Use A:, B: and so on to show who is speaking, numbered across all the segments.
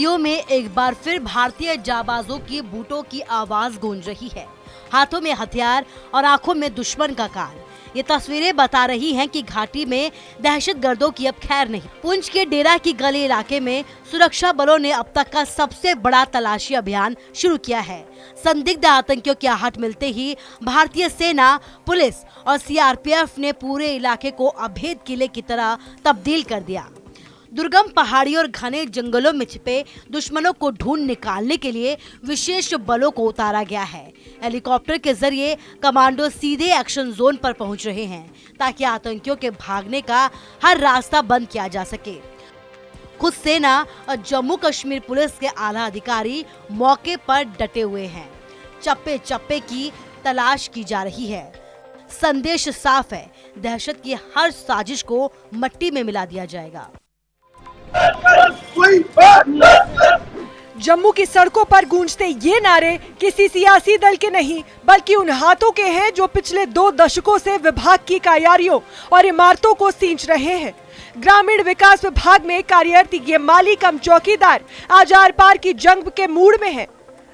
A: पहाड़ियों में एक बार फिर भारतीय जाबाजों की बूटों की आवाज गूंज रही है। हाथों में हथियार और आंखों में दुश्मन का काल। ये तस्वीरें बता रही हैं कि घाटी में दहशतगर्दों की अब खैर नहीं। पुंछ के डेरा की गली इलाके में सुरक्षा बलों ने अब तक का सबसे बड़ा तलाशी अभियान शुरू किया है। संदिग्ध आतंकियों की आहट मिलते ही भारतीय सेना, पुलिस और सीआरपीएफ ने पूरे इलाके को अभेद किले की तरह तब्दील कर दिया। दुर्गम पहाड़ी और घने जंगलों में छिपे दुश्मनों को ढूंढ निकालने के लिए विशेष बलों को उतारा गया है। हेलीकॉप्टर के जरिए कमांडो सीधे एक्शन जोन पर पहुंच रहे हैं ताकि आतंकियों के भागने का हर रास्ता बंद किया जा सके। खुद सेना और जम्मू कश्मीर पुलिस के आला अधिकारी मौके पर डटे हुए हैं। चप्पे चप्पे की तलाश की जा रही है। संदेश साफ है, दहशत की हर साजिश को मट्टी में मिला दिया जाएगा।
B: जम्मू की सड़कों पर गूंजते ये नारे किसी सियासी दल के नहीं बल्कि उन हाथों के हैं जो पिछले 2 दशकों से विभाग की कायारियों और इमारतों को सींच रहे हैं। ग्रामीण विकास विभाग में कार्यरत ये माली कम चौकीदार आज आर पार की जंग के मूड में है।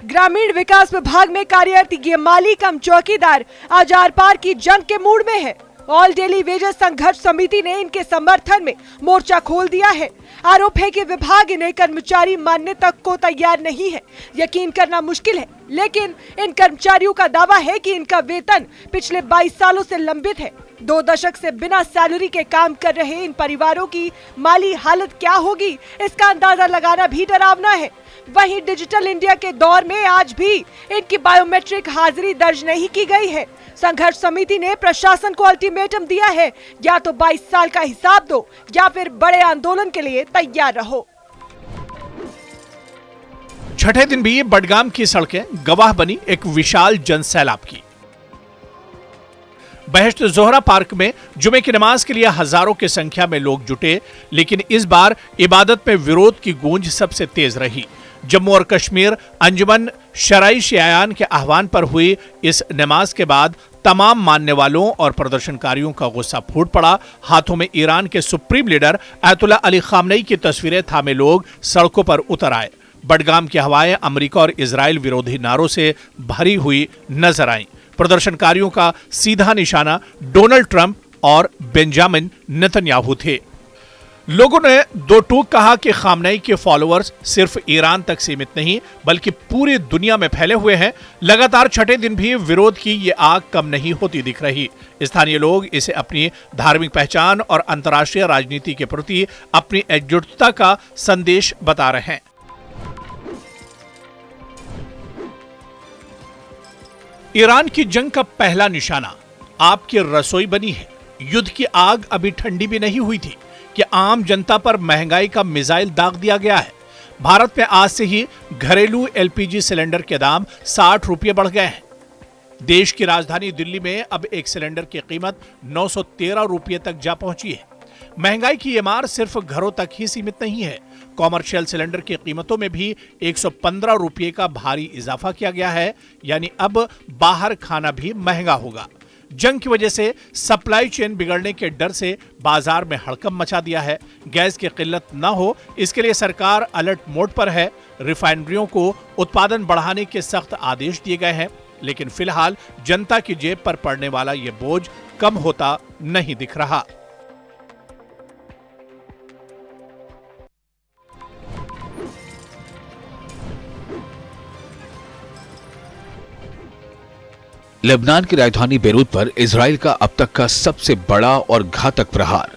B: ग्रामीण विकास विभाग में कार्यरत ये माली कम चौकीदार आज आर पार की जंग के मूड में है। ऑल डेली वेजेस संघर्ष समिति ने इनके समर्थन में मोर्चा खोल दिया है। आरोप है कि विभाग इन्हें कर्मचारी मानने तक को तैयार नहीं है। यकीन करना मुश्किल है, लेकिन इन कर्मचारियों का दावा है कि इनका वेतन पिछले 22 सालों से लंबित है। 2 दशक से बिना सैलरी के काम कर रहे इन परिवारों की माली हालत क्या होगी, इसका अंदाजा लगाना भी डरावना है। वहीं डिजिटल इंडिया के दौर में आज भी इनकी बायोमेट्रिक हाजिरी दर्ज नहीं की गई है। संघर्ष समिति ने प्रशासन को अल्टीमेटम दिया है, या तो 22 साल का हिसाब दो या फिर बड़े आंदोलन के लिए तैयार रहो।
C: छठे दिन भी बडगाम की सड़कें गवाह बनी एक विशाल जनसैलाब की। बहश्त जोहरा पार्क में जुमे की नमाज के लिए हजारों की संख्या में लोग जुटे, लेकिन इस बार इबादत में विरोध की गूंज सबसे तेज रही। जम्मू और कश्मीर अंजुमन शराई शियायान के आह्वान पर हुई इस नमाज के बाद तमाम मानने वालों और प्रदर्शनकारियों का गुस्सा फूट पड़ा। हाथों में ईरान के supreme leader Ayatollah Ali Khamenei की तस्वीरें थामे लोग सड़कों पर उतर आए। बडगाम की हवाएं अमेरिका और इजराइल विरोधी नारों से भरी हुई नजर आईं। प्रदर्शनकारियों का सीधा निशाना डोनाल्ड ट्रंप और बेंजामिन नेतन्याहू थे। लोगों ने दो टूक कहा कि खामनेई के फॉलोअर्स सिर्फ ईरान तक सीमित नहीं बल्कि पूरी दुनिया में फैले हुए हैं। लगातार छठे दिन भी विरोध की ये आग कम नहीं होती दिख रही। स्थानीय लोग इसे अपनी धार्मिक पहचान और अंतर्राष्ट्रीय राजनीति के प्रति अपनी एकजुटता का संदेश बता रहे हैं। ईरान की जंग का पहला निशाना आपकी रसोई बनी है। युद्ध की आग अभी ठंडी भी नहीं हुई थी कि आम जनता पर महंगाई का मिसाइल दाग दिया गया है। भारत में आज से ही घरेलू एलपीजी सिलेंडर के दाम 60 रुपये बढ़ गए हैं। देश की राजधानी दिल्ली में अब एक सिलेंडर की कीमत 913 रुपये तक जा पहुंची है। महंगाई की ये मार सिर्फ घरों तक ही सीमित नहीं है। कॉमर्शियल सिलेंडर की कीमतों में भी 115 रुपये का भारी इजाफा किया गया है, यानी अब बाहर खाना भी महंगा होगा। जंग की वजह से सप्लाई चेन बिगड़ने के डर से बाजार में हड़कंप मचा दिया है। गैस की किल्लत न हो इसके लिए सरकार अलर्ट मोड पर है। रिफाइनरियों को उत्पादन बढ़ाने के सख्त आदेश दिए गए हैं, लेकिन फिलहाल जनता की जेब पर पड़ने वाला ये बोझ कम होता नहीं दिख रहा।
D: लेबनान की राजधानी बेरूत पर इजराइल का अब तक का सबसे बड़ा और घातक प्रहार।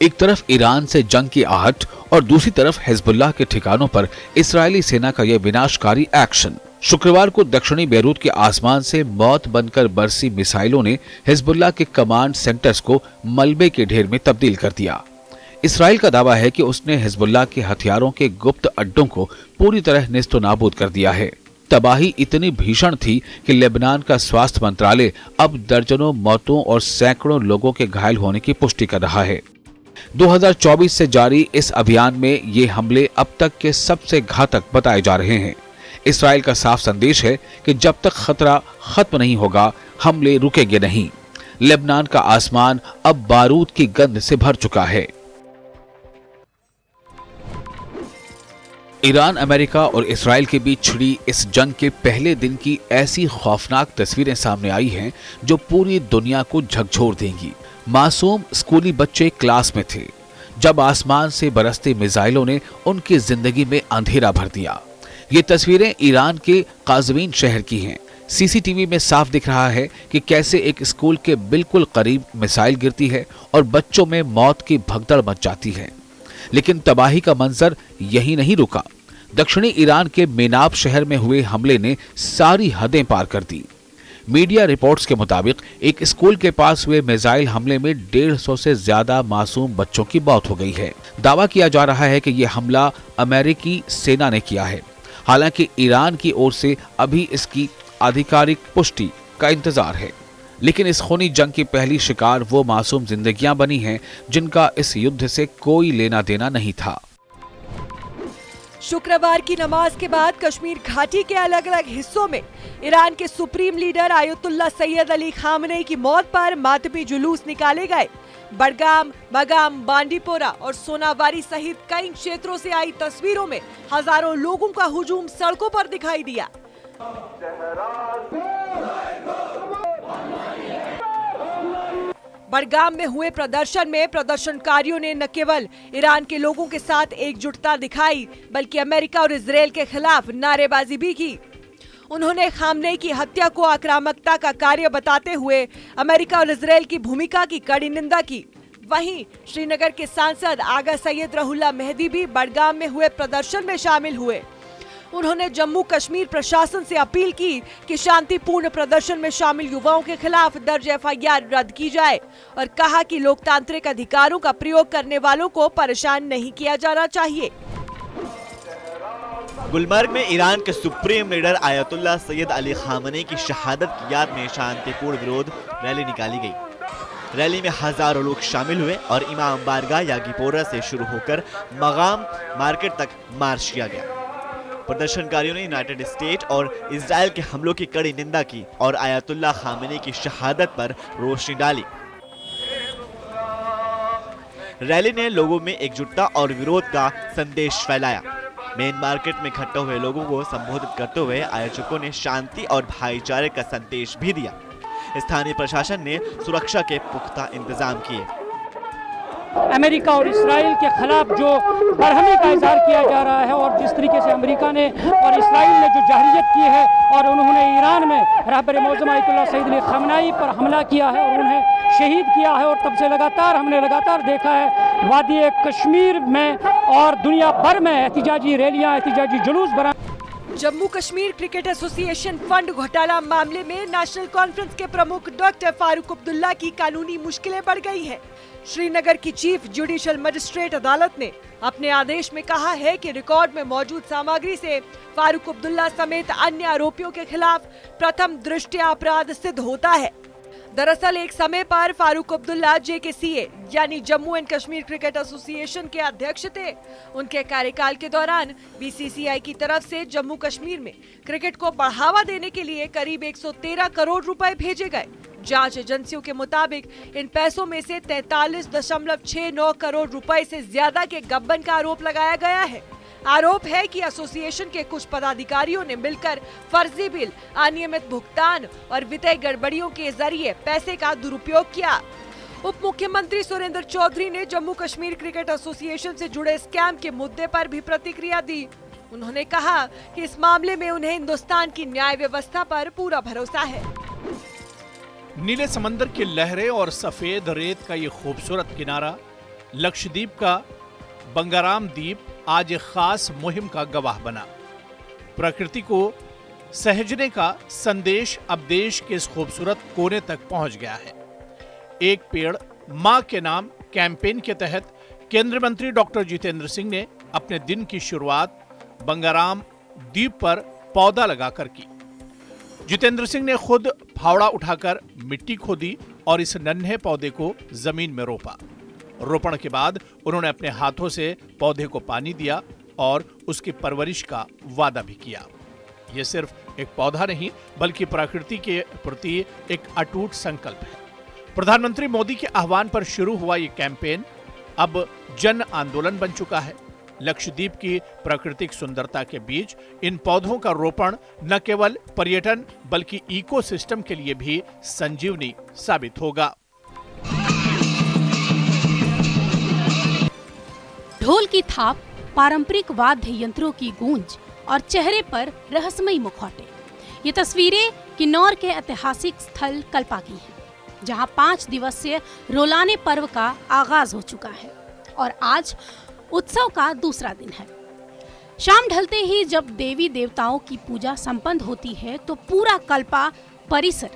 D: एक तरफ ईरान से जंग की आहट और दूसरी तरफ हिजबुल्लाह के ठिकानों पर इस्राएली सेना का यह विनाशकारी एक्शन। शुक्रवार को दक्षिणी बेरूत के आसमान से मौत बनकर बरसी मिसाइलों ने हिजबुल्लाह के कमांड सेंटर्स को मलबे के ढेर में तब्दील कर दिया। इस्राइल का दावा है कि उसने हिजबुल्लाह के हथियारों के गुप्त अड्डों को पूरी तरह नेस्तो नाबूद कर दिया है। तबाही इतनी भीषण थी कि लेबनान का स्वास्थ्य मंत्रालय अब दर्जनों मौतों और सैकड़ों लोगों के घायल होने की पुष्टि कर रहा है। 2024 से जारी इस अभियान में ये हमले अब तक के सबसे घातक बताए जा रहे हैं। इस्राइल का साफ संदेश है कि जब तक खतरा खत्म नहीं होगा, हमले रुकेंगे नहीं। लेबनान का आसमान अब बारूद की गंध से भर चुका है। ईरान, अमेरिका और इसराइल के बीच छिड़ी इस जंग के पहले दिन की ऐसी खौफनाक तस्वीरें सामने आई हैं जो पूरी दुनिया को झकझोर देंगी। मासूम स्कूली बच्चे क्लास में थे जब आसमान से बरसते मिसाइलों ने उनकी जिंदगी में अंधेरा भर दिया। ये तस्वीरें ईरान के काज़वीन शहर की हैं। सीसीटीवी में साफ दिख रहा है कि कैसे एक स्कूल के बिल्कुल करीब मिसाइल गिरती है और बच्चों में मौत की भगदड़ मच जाती है। लेकिन तबाही का मंजर यही नहीं रुका। दक्षिणी ईरान के मेनाब शहर में हुए हमले ने सारी हदें पार कर दी। मीडिया रिपोर्ट्स के मुताबिक एक स्कूल के पास हुए मिसाइल हमले में 150 से ज्यादा मासूम बच्चों की मौत हो गई है। दावा किया जा रहा है कि यह हमला अमेरिकी सेना ने किया है। हालांकि ईरान की ओर से अभी इसकी आधिकारिक पुष्टि का इंतजार है। लेकिन इस खूनी जंग की पहली शिकार वो मासूम जिंदगियां बनी हैं जिनका इस युद्ध से कोई लेना देना नहीं था।
B: शुक्रवार की नमाज के बाद कश्मीर घाटी के अलग अलग हिस्सों में ईरान के supreme leader ayatollah Syed Ali Khamenei की मौत पर मातमी जुलूस निकाले गए। बडगाम, मगाम, बांडीपोरा और सोनावारी सहित कई क्षेत्रों से आई तस्वीरों में हजारों लोगों का हुजूम सड़कों पर दिखाई दिया। बडगाम में हुए प्रदर्शन में प्रदर्शनकारियों ने न केवल ईरान के लोगों के साथ एकजुटता दिखाई बल्कि अमेरिका और इजरायल के खिलाफ नारेबाजी भी की। उन्होंने खामनेई की हत्या को आक्रामकता का कार्य बताते हुए अमेरिका और इजरायल की भूमिका की कड़ी निंदा की। वहीं श्रीनगर के सांसद आगा सैयद रहुल्ला मेहदी भी बडगाम में हुए प्रदर्शन में शामिल हुए। उन्होंने जम्मू कश्मीर प्रशासन से अपील की कि शांतिपूर्ण प्रदर्शन में शामिल युवाओं के खिलाफ दर्ज एफआईआर रद्द की जाए और कहा कि लोकतांत्रिक अधिकारों का प्रयोग करने वालों को परेशान नहीं किया जाना चाहिए।
E: गुलमर्ग में ईरान के supreme leader ayatollah Syed Ali Khamenei की शहादत की याद में शांतिपूर्ण विरोध रैली निकाली गई। रैली में हजारों लोग शामिल हुए और इमाम बारगाह यागीपोरा से शुरू होकर मगाम मार्केट तक मार्च किया गया। प्रदर्शनकारियों ने यूनाइटेड स्टेट और इजराइल के हमलों की कड़ी निंदा की और आयतुल्ला खामनेई की शहादत पर रोशनी डाली। रैली ने लोगों में एकजुटता और विरोध का संदेश फैलाया। मेन मार्केट में इकट्ठे हुए लोगों को संबोधित करते हुए आयोजकों ने शांति और भाईचारे का संदेश भी दिया। स्थानीय प्रशासन ने सुरक्षा के पुख्ता इंतजाम किए।
F: अमेरिका और इसराइल के खिलाफ जो बरहमी का इजहार किया जा रहा है और जिस तरीके से अमेरिका ने और इसराइल ने जो जहरियत की है और उन्होंने ईरान में रहबर मौज़ूम आयतुल्ला सैयद अली खामनेई पर हमला किया है और उन्हें शहीद किया है और तब से हमने लगातार देखा है वादी कश्मीर में और दुनिया भर में एहतिजाजी रैलियां, एहतिजाजी जुलूस बना।
B: Jammu Kashmir cricket association fund घोटाला मामले में नेशनल कॉन्फ्रेंस के प्रमुख डॉक्टर फारूक अब्दुल्ला की कानूनी मुश्किलें बढ़ गई हैं। श्रीनगर की चीफ जुडिशियल मजिस्ट्रेट अदालत ने अपने आदेश में कहा है कि रिकॉर्ड में मौजूद सामग्री से फारूक अब्दुल्ला समेत अन्य आरोपियों के खिलाफ प्रथम दृष्टया अपराध सिद्ध होता है। दरअसल एक समय पर फारूक अब्दुल्ला JKCA यानी Jammu and Kashmir cricket association के अध्यक्ष थे। उनके कार्यकाल के दौरान BCCI की तरफ से जम्मू कश्मीर में क्रिकेट को बढ़ावा देने के लिए करीब 113 करोड़ रुपए भेजे गए। जांच एजेंसियों के मुताबिक इन पैसों में से 43.69 करोड़ रुपए से ज्यादा के गबन का आरोप लगाया गया है। आरोप है कि एसोसिएशन के कुछ पदाधिकारियों ने मिलकर फर्जी बिल, अनियमित भुगतान और वित्तीय गड़बड़ियों के जरिए पैसे का दुरुपयोग किया। उप मुख्यमंत्री सुरेंद्र चौधरी ने जम्मू कश्मीर क्रिकेट एसोसिएशन से जुड़े स्कैम के मुद्दे पर भी प्रतिक्रिया दी। उन्होंने कहा कि इस मामले में उन्हें हिंदुस्तान की न्याय व्यवस्था पर पूरा भरोसा है।
C: नीले समंदर की लहरें और सफेद रेत का ये खूबसूरत किनारा, लक्षद्वीप का बंगाराम द्वीप आज एक खास मुहिम का गवाह बना। प्रकृति को सहजने का संदेश अब देश के इस खूबसूरत कोने तक पहुंच गया है। एक पेड़ मां के नाम कैंपेन के तहत केंद्रीय मंत्री डॉक्टर जितेंद्र सिंह ने अपने दिन की शुरुआत बंगाराम द्वीप पर पौधा लगाकर की। जितेंद्र सिंह ने खुद फावड़ा उठाकर मिट्टी खोदी और इस नन्हे पौधे को जमीन में रोपा। रोपण के बाद उन्होंने अपने हाथों से पौधे को पानी दिया और उसकी परवरिश का वादा भी किया। यह सिर्फ एक पौधा नहीं बल्कि प्रकृति के प्रति एक अटूट संकल्प है। प्रधानमंत्री मोदी के आह्वान पर शुरू हुआ ये कैंपेन अब जन आंदोलन बन चुका है। लक्षद्वीप की प्राकृतिक सुंदरता के बीच इन पौधों का रोपण न केवल पर्यटन बल्कि इकोसिस्टम के लिए भी संजीवनी साबित होगा।
G: ढोल की थाप, पारंपरिक वाद्य यंत्रों की गूंज और चेहरे पर रहस्यमयी मुखौटे, ये तस्वीरें किन्नौर के ऐतिहासिक स्थल कल्पा की हैं, जहां 5 दिवसीय रोलाने पर्व का आगाज हो चुका है और आज उत्सव का दूसरा दिन है। शाम ढलते ही जब देवी देवताओं की पूजा संपन्न होती है तो पूरा कल्पा परिसर